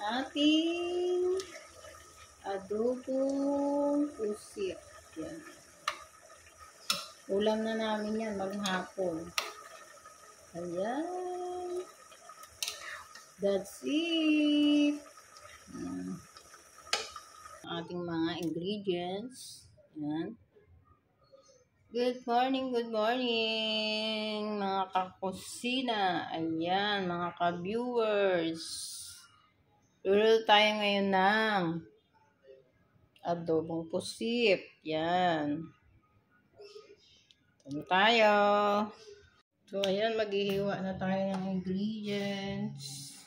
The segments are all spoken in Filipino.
ating adobong pusit. Yan. Ulam na namin yan maghapon. Ayan. That's it. Ating mga ingredients. Ayan. Good morning mga kakusina. Ayan, mga ka-viewers. Luluto tayo ngayon ng adobong pusit. Yan. Ito tayo. So, ayan, maghihiwa na tayo ng ingredients.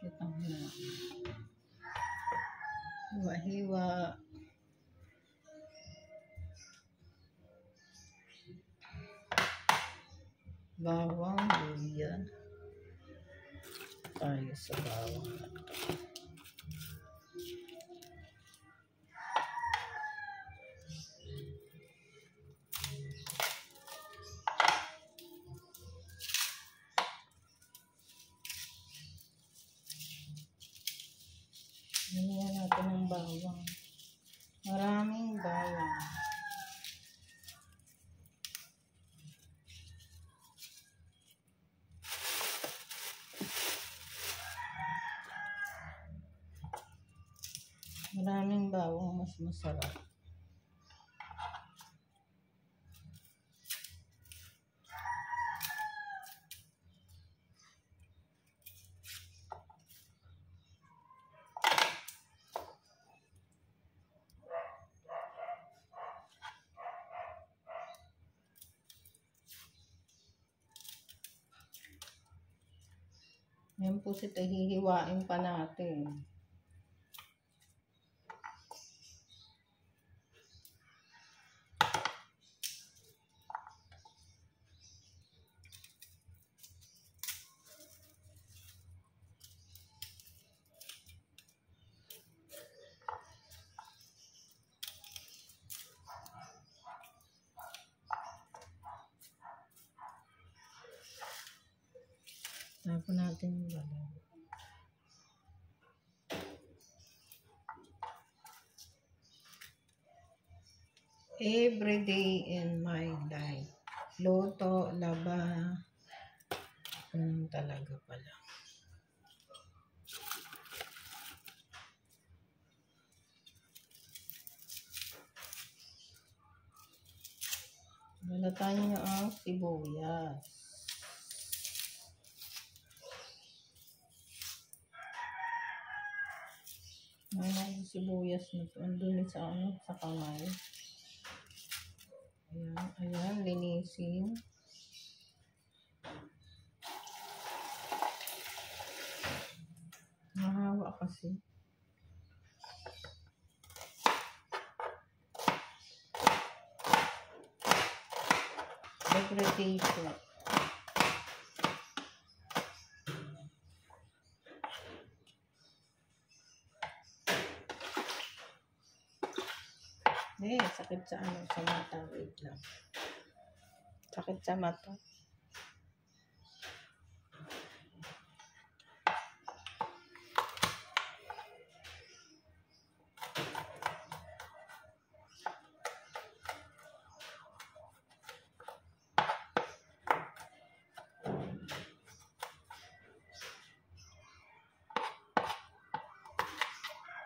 Ito na. Hiwa-hiwa. Bawang, luya. Tayo sa bawang. Lagyan natin ng bawang. Maraming bawang. Maraming bawang, mas masarap. Yan po sila, hihiwain pa natin. Tapon natin yung bawang. Every day in my life. Luto, laba. Talaga pala. Balatan nyo ang sibuyas. Ngayon ang sibuyas na ito. Andun sa sa kamay. Ayan, linisin. Mahawa kasi. Degradation. Sakit sa sa mata. Wait lang. Sakit sa mata.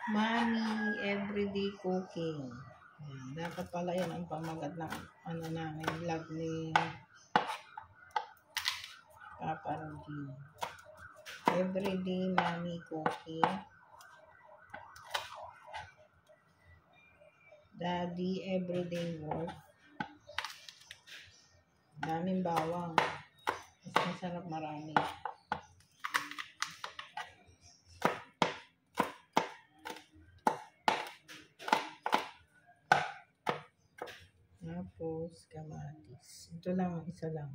Mommy, everyday cooking. Dapat pala yan ang pamagat na namin vlog ni Papa Rudy. Everyday mommy cooking. Daddy everyday work. Daming bawang. Mas masarap marami. Tapos, kamatis. Ito lang, isa lang.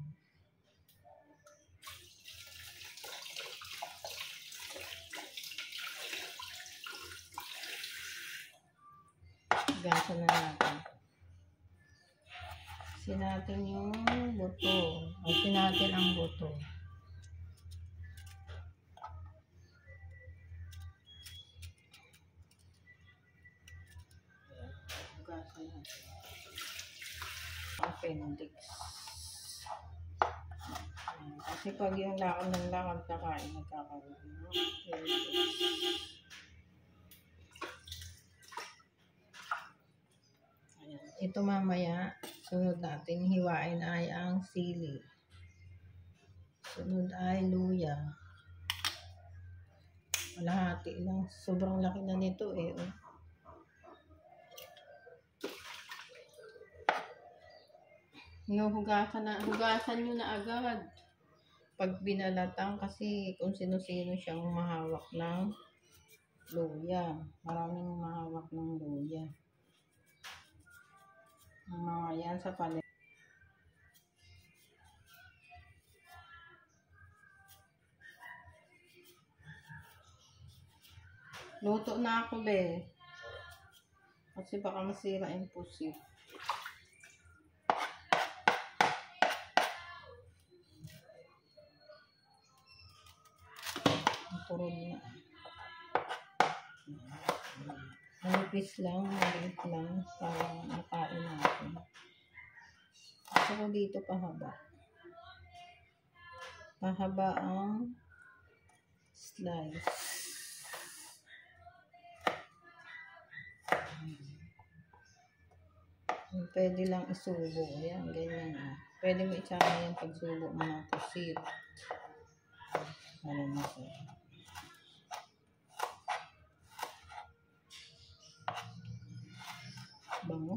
Gasa na natin. Asin natin yung buto. Asin natin ang buto. natin. Appendix. Kasi pag yung lakad ng lakad kakain, nagkakaroon ng appendix. Ayan. Ito mamaya, sunod natin hiwain ay ang sili. Sunod ay luya. Kalahati lang. Sobrang laki na nito eh. Oh. Hugasan nyo na agad. Pag binalatan kasi kung sino-sino siyang mahawak ng luya. Maraming mahawak ng luya. Ang mga yan sa palit. Luto na ako, be. Kasi baka masira yung pusit. Turun na. Manipis lang, maliit lang para makain natin. Gusto ko dito pahaba. Pahaba ang slice. Pwede lang isubo. Ayan, ganyan. Pwede mo isama yan pag subo mo ng pusit. Alam mo ko. Bango.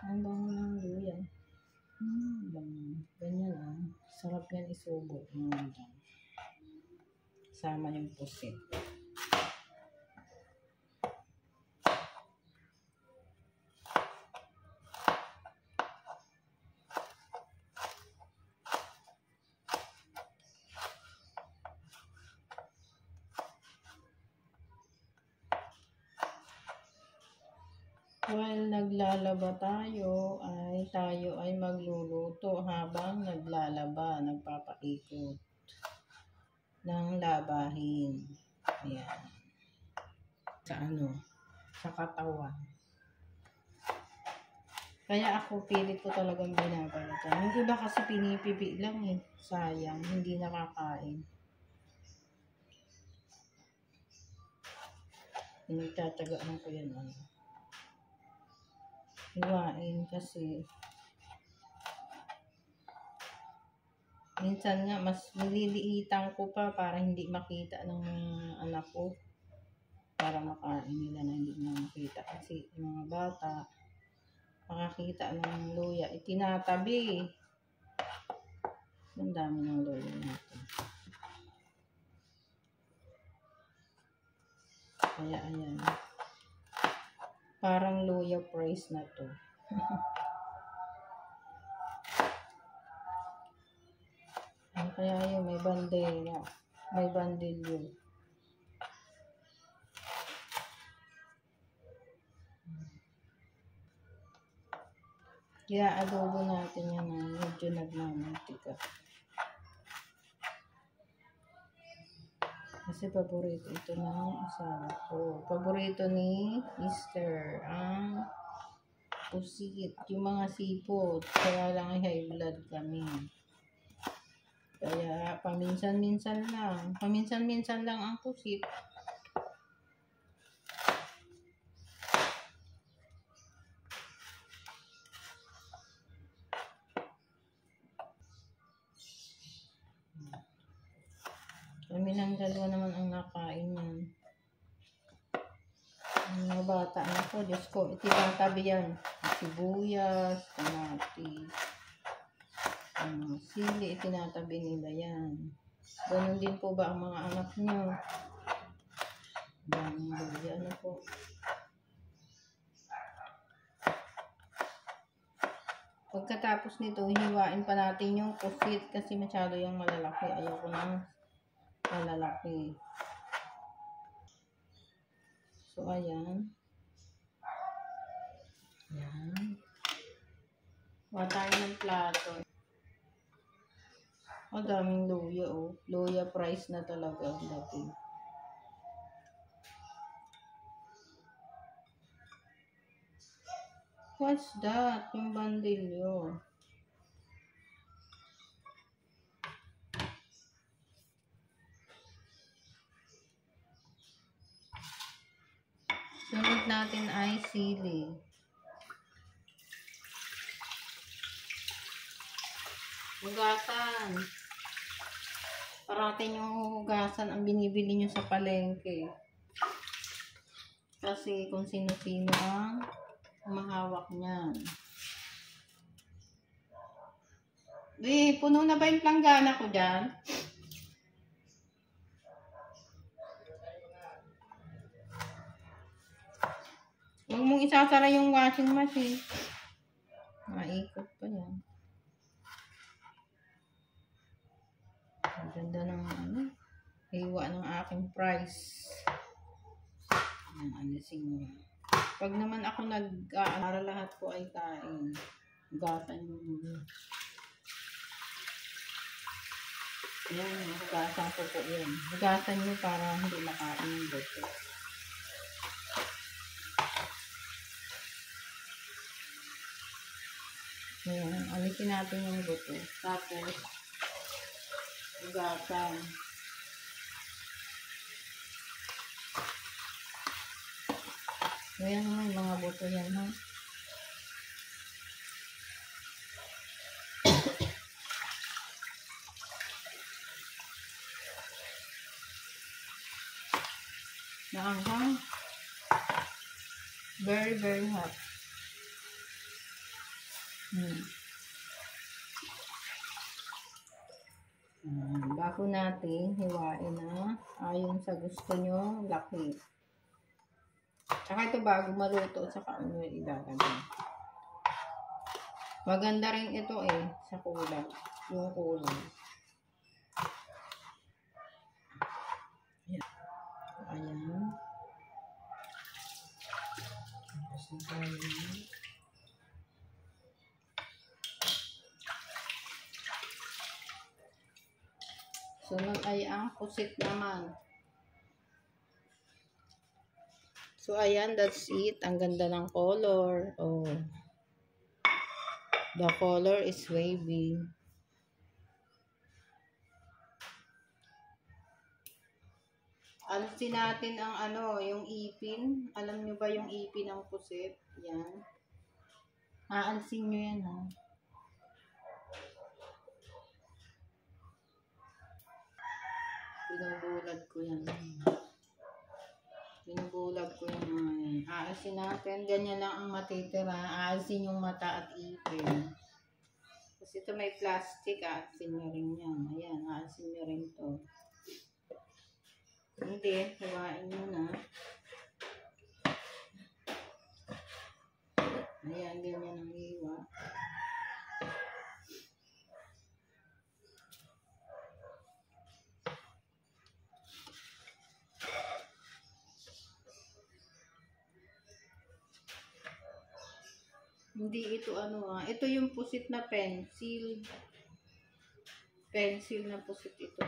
Ang bango ng luya. Bango. Ganyan ah. Sarap yan isubo. Sama yung pusit. While naglalaba tayo ay magluluto habang naglalaba, nagpapaikot ng labahin. Ayan. Sa katawan. Kaya ako pilit ko talagang binabalatan. Yung iba kasi pinipipi lang eh. Sayang, hindi nakakain. Pinagtatagaan ko yan. Hiwain kasi minsan nga mas nililiitan ko pa para hindi makita ng anak ko, para makain nila na hindi na makita kasi yung mga bata makakita ng luya itinatabi. Ang dami ng luya natin, kaya ayan, parang luya fries na to. Kaya yun, may bandera. May bandil yun. Kaya adobo natin yan na medyo nagmamantika. Kasi paborito ito ng asawa ko. Paborito ni Mr. ang pusit. Yung mga sipot. Kaya lang ay high blood kami. Kaya paminsan-minsan lang. Paminsan-minsan lang ang pusit. Kami ng dalawa naman ang nakain yan. Ang mga bata na po, Diyos ko, itinatabi yan. Sibuyas, kamatis, sili, itinatabi nila yan. Ganun din po ba ang mga anak nyo? Yan na po. Pagkatapos nito, hiwain pa natin yung pusit kasi masyado yung malalaki. Ayoko ng malalaki. So, ayan. Ayan. Kuha tayo ng plato. Ang daming luya, oh. Luya fries na talaga ang dating. What's that? Yung bandilyo. Sunod natin ay sili. Hugasan. Parating yung hugasan ang binibili nyo sa palengke. Kasi kung sino-sino ang mahawak niyan. Puno na ba yung planggana ko dyan? Huwag mong isasara yung washing machine. Maikot pa yan. Ang ganda ng hiwa ng aking price. Ang alisin mo. Pag naman ako para lahat ko ay kain. Hugasan mo. Yan, hugasan ko po yun. Hugasan nyo para hindi makain yung buto. Ayan, alisin natin yung buto. Tapos, hugasan. Ayan yung mga buto yan, ha? Naanghang. Very, very hot. Bago natin hiwain na ayon sa gusto nyo laki. Tsaka ito bago maluto sa kaano ilalagay. Maganda rin ito sa kulay. Yung kulay. Ayan. Sunod ay ang pusit naman. So, ayan, that's it. Ang ganda ng color. Oh. The color is wavy. Alisin natin ang yung ipin. Alam nyo ba yung ipin ng pusit? Yan. Aalisin nyo yan, ha. Binubulag ko yan. Binubulag ko yan. Aalisin natin. Ganyan lang ang matitira. Aalisin yung mata at ipin. Kasi ito may plastic. Aalisin nyo rin yan. Ayan. Aalisin nyo rin to. Hindi. Hiwain nyo na. Ayan. Ganyan ang hiwa. Hindi ito ito yung pusit na pencil. Pencil na pusit ito.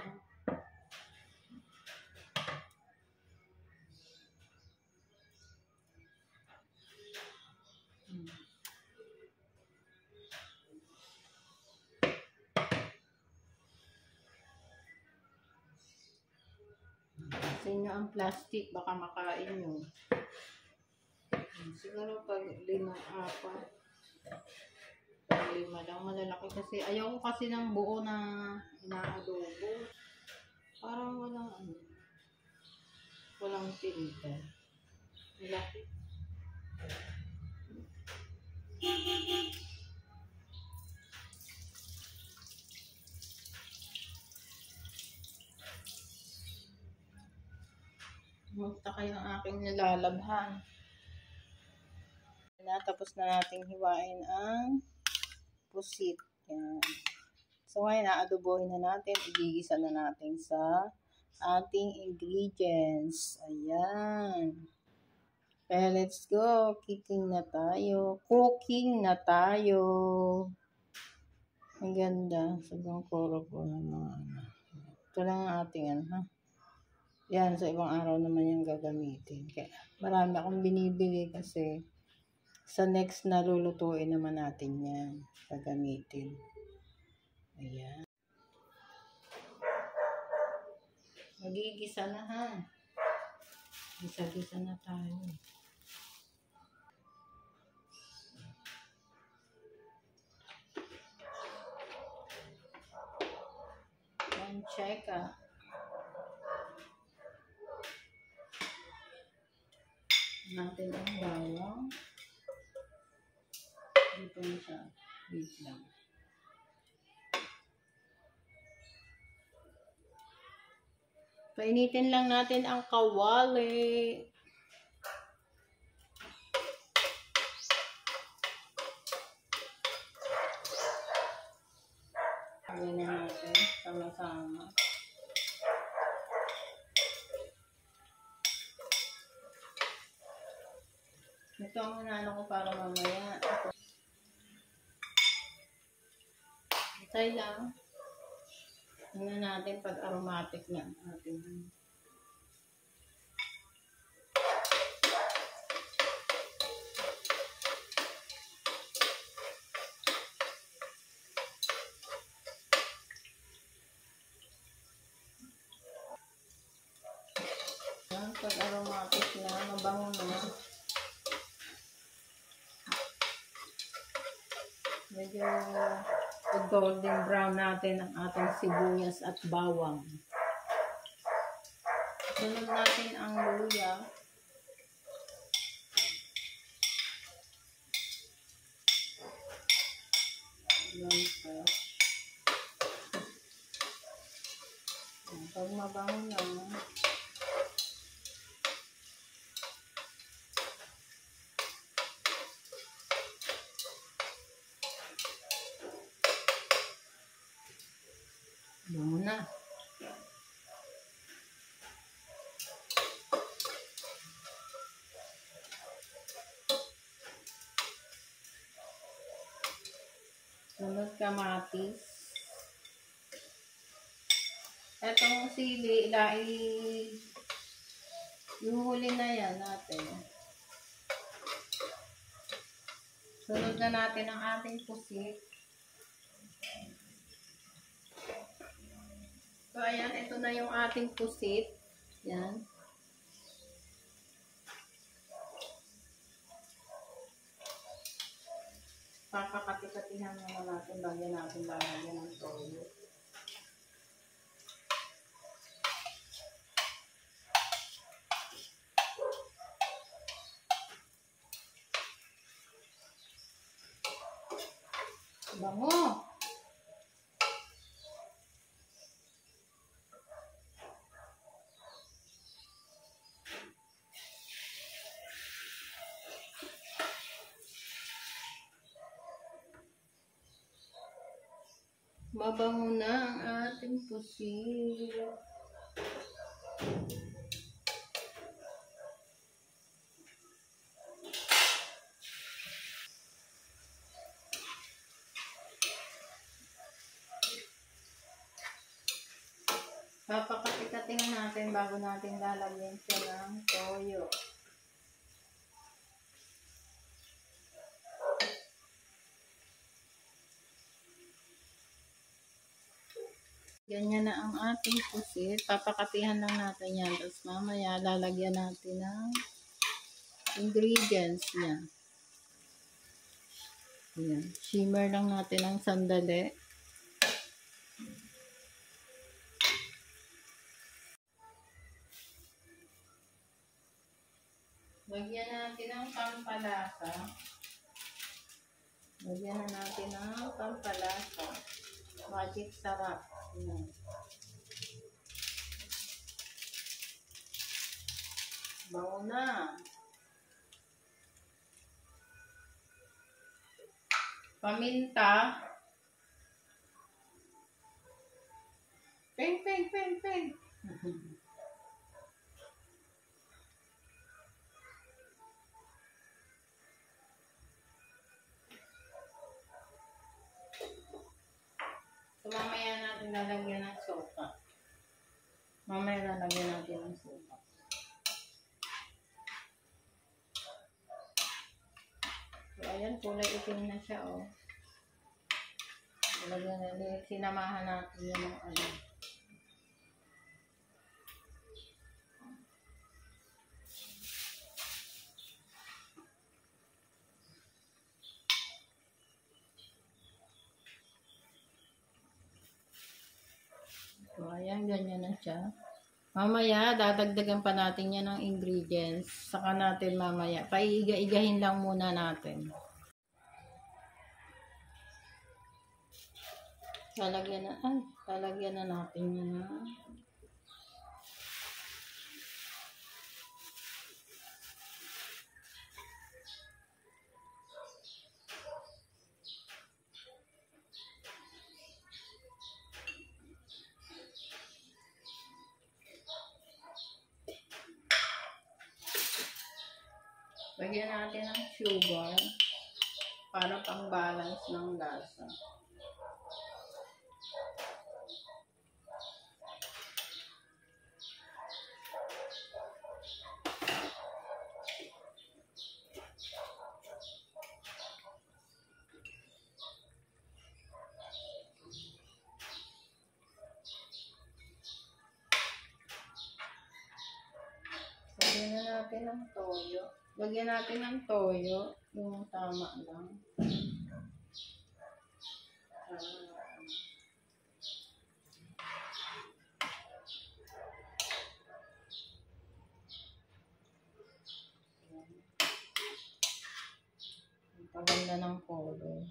Sa inyo ang plastic, baka makain nyo. Siguro pag 5, 4. Pag 5 lang, malalaki kasi. Ayaw ko kasi ng buo na inaadobo. Parang walang tinta. Malaki. Musta kayo ang aking nilalabhan. Tapos na nating hiwain ang pusit. Yan. So ngayon, aadobohin na natin. Igigisa na natin sa ating ingredients. Ayan. Kaya let's go. Cooking na tayo. Ang ganda. Sobrang koro po ng mga Ito lang ang ating ha. Yan, sa ibang araw naman yung gagamitin. Kaya marami akong binibili kasi Sa next na lulutuin naman natin yan. Gagamitin. Ayan. Magigisa na ha. Gisa-gisa na tayo. And check natin ang bawang. Dito na siya. Wait lang. Painitin lang natin ang kawali. Ganyan natin. Sama-sama. Ito ang inano ko para mamaya. Itay lang. Tingnan natin pag aromatic na ating. Pag aromatic na, mabango na. Medyo golden brown natin ang ating sibuyas at bawang. Sunod natin ang luya. Pag mabango na, muna. Sunod kamatis. Etong sili, ihuhuli na yan natin. Sunod na natin ang ating pusit. So, ayan, ito na yung ating pusit. Yan. Pakakati-katihan naman natin, lalagyan ng toyo. Bango! Mabango na ang ating pusit. Papakati-katingin natin bago natin lalagyan siya ng toyo. Ganyan na ang ating pusit. Papakatihan lang natin yan. Tapos mamaya lalagyan natin ng ingredients niya. Ayan. Shimmer lang natin ng sandali. Lagyan natin ng pampalasa. Lagyan na natin ng pampalasa. Magic sarap. Ayan. Bango na. Paminta. Peng, peng, peng, peng. So, mamaya natin lalagyan ng sopa. Mamaya lalagyan natin ng sopa. Ayan, kulay itim na siya, oh. Talaga na, sinamahan natin yun ng ano. So, ayan, ganyan na siya. Mamaya, dadagdagan pa natin yan ng ingredients. Saka natin mamaya. Paiiga-igahin lang muna natin. Lalagyan na natin yan. Lagyan natin ng sugar para pang-balance ng lasa. Lagyan na natin ng toyo. Lagyan natin ng toyo, yung tama lang. Paganda ng color.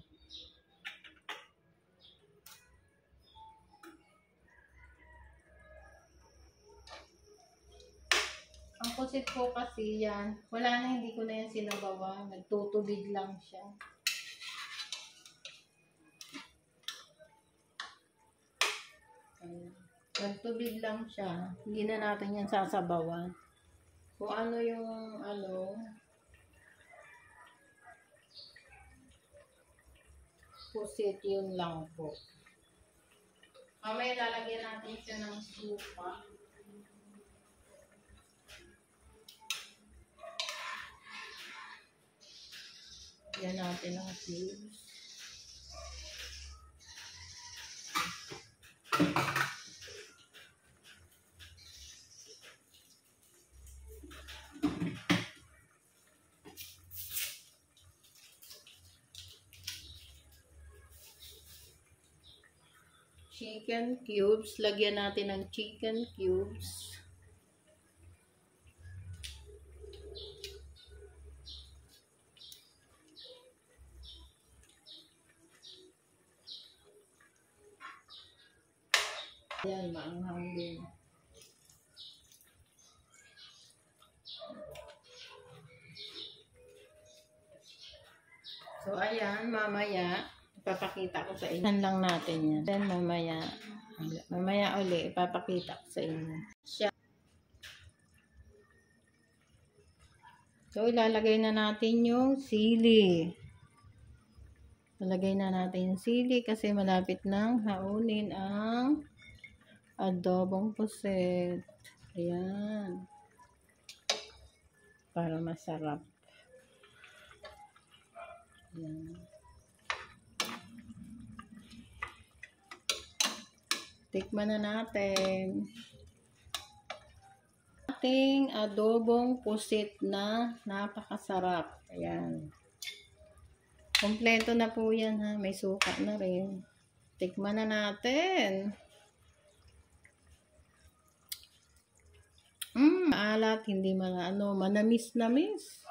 Ang pusit ko kasi yan, wala na, hindi ko na yan sinabawan. Nagtutubig lang siya. Nagtubig lang siya. Hindi na natin yan sasabawan. Kung ano yung pusit, yun lang po. Mamaya lalagyan natin siya ng supa. Yan natin ang cubes. Chicken cubes. Lagyan natin ng chicken cubes. Ayan, maanghang din. So, ayan, mamaya, ipapakita ko sa inyo. Yan lang natin yan. Then, mamaya uli, ipapakita ko sa inyo. So, ilalagay na natin yung sili. Ilalagay na natin yung sili kasi malapit nang haunin ang adobong pusit. Ayan. Para masarap. Ayan. Tikman na natin. Ating adobong pusit na napakasarap. Ayan. Kompleto na po yan ha. May suka na rin. Tikman na natin. Maalat, hindi manamis-namis.